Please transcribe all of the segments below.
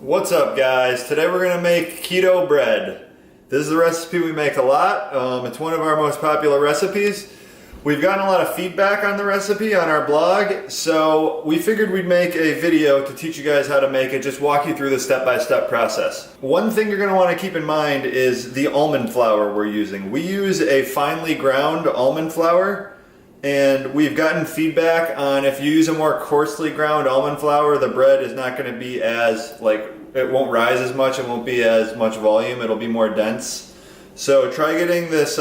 What's up, guys? Today we're gonna make keto bread. This is a recipe we make a lot. It's one of our most popular recipes. We've gotten a lot of feedback on the recipe on our blog, so we figured we'd make a video to teach you guys how to make it, just walk you through the step-by-step process. One thing you're gonna wanna keep in mind is the almond flour we're using. We use a finely ground almond flour, and we've gotten feedback on if you use a more coarsely ground almond flour, the bread is not gonna be as, it won't rise as much, it won't be as much volume, it'll be more dense. So try getting this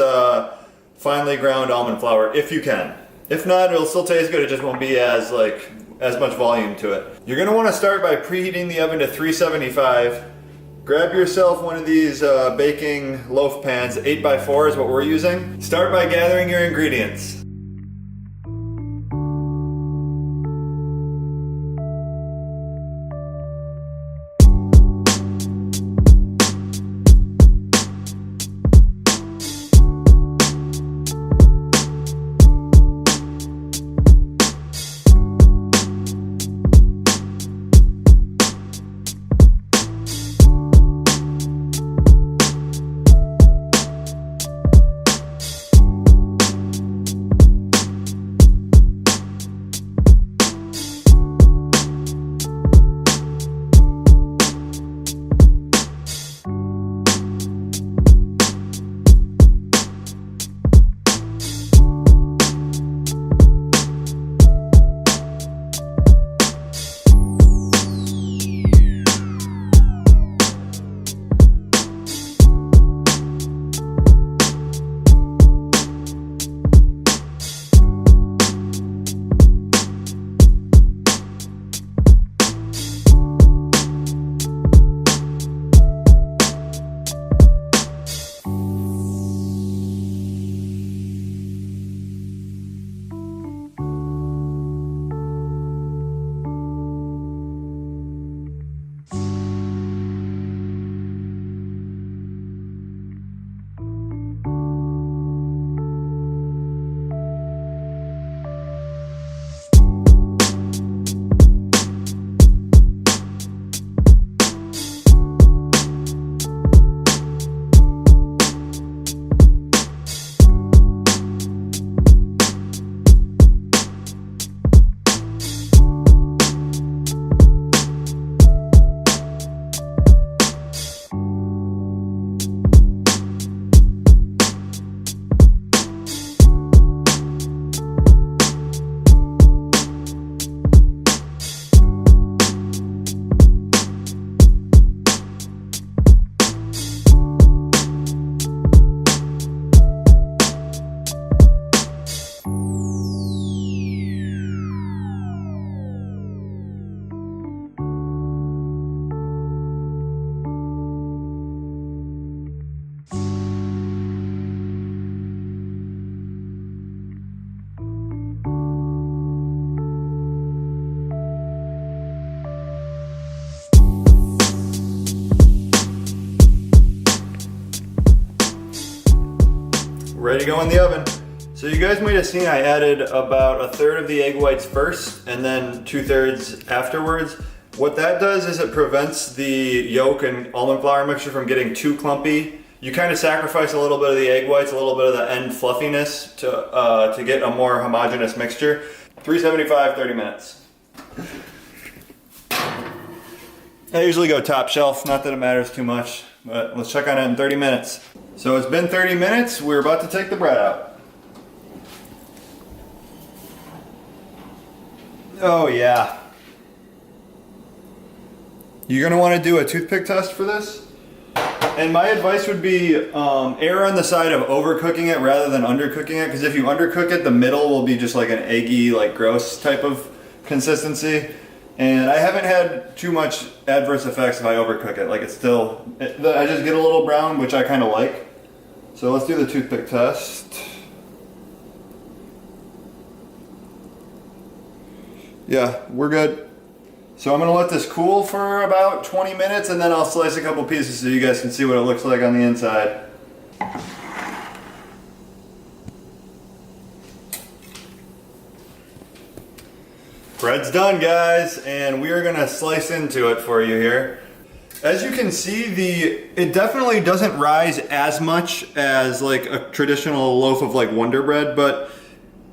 finely ground almond flour if you can. If not, it'll still taste good, it just won't be as much volume to it. You're gonna wanna start by preheating the oven to 375. Grab yourself one of these baking loaf pans, 8x4 is what we're using. Start by gathering your ingredients. Ready to go in the oven. So you guys might have seen I added about 1/3 of the egg whites first and then 2/3 afterwards. What that does is it prevents the yolk and almond flour mixture from getting too clumpy. You kind of sacrifice a little bit of the egg whites, a little bit of the end fluffiness to get a more homogeneous mixture. 375, 30 minutes. I usually go top shelf, not that it matters too much, but let's check on it in 30 minutes. So it's been 30 minutes, we're about to take the bread out. Oh yeah. You're gonna wanna do a toothpick test for this. And my advice would be err on the side of overcooking it rather than undercooking it, because if you undercook it, the middle will be just like an eggy, gross type of consistency. And I haven't had too much adverse effects if I overcook it. I just get a little brown, which I kind of like. So let's do the toothpick test. Yeah, we're good. So I'm gonna let this cool for about 20 minutes and then I'll slice a couple pieces so you guys can see what it looks like on the inside. Bread's done, guys, and we are gonna slice into it for you here. As you can see, it definitely doesn't rise as much as like a traditional loaf of like Wonder Bread, but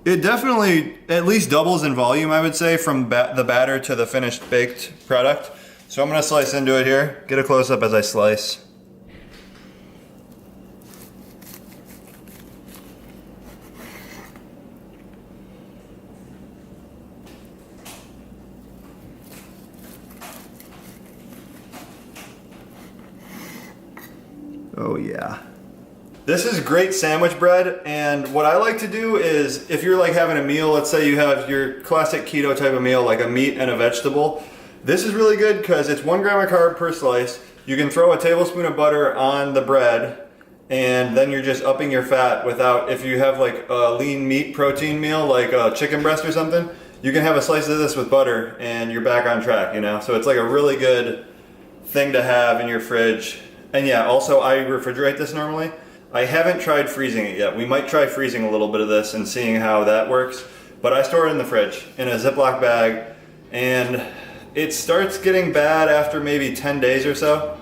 it definitely at least doubles in volume, I would say, from the batter to the finished baked product. So I'm gonna slice into it here. Get a close up as I slice. Oh yeah. This is great sandwich bread, and what I like to do is, if you're like having a meal, let's say you have your classic keto type of meal, like a meat and a vegetable, this is really good because it's 1 gram of carb per slice. You can throw a tablespoon of butter on the bread, and then you're just upping your fat without, if you have like a lean meat protein meal, like a chicken breast or something, you can have a slice of this with butter and you're back on track, you know? So it's like a really good thing to have in your fridge. And yeah, also I refrigerate this normally. I haven't tried freezing it yet. We might try freezing a little bit of this and seeing how that works. But I store it in the fridge in a Ziploc bag, and it starts getting bad after maybe 10 days or so.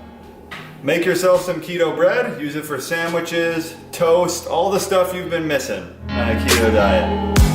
Make yourself some keto bread, use it for sandwiches, toast, all the stuff you've been missing on a keto diet.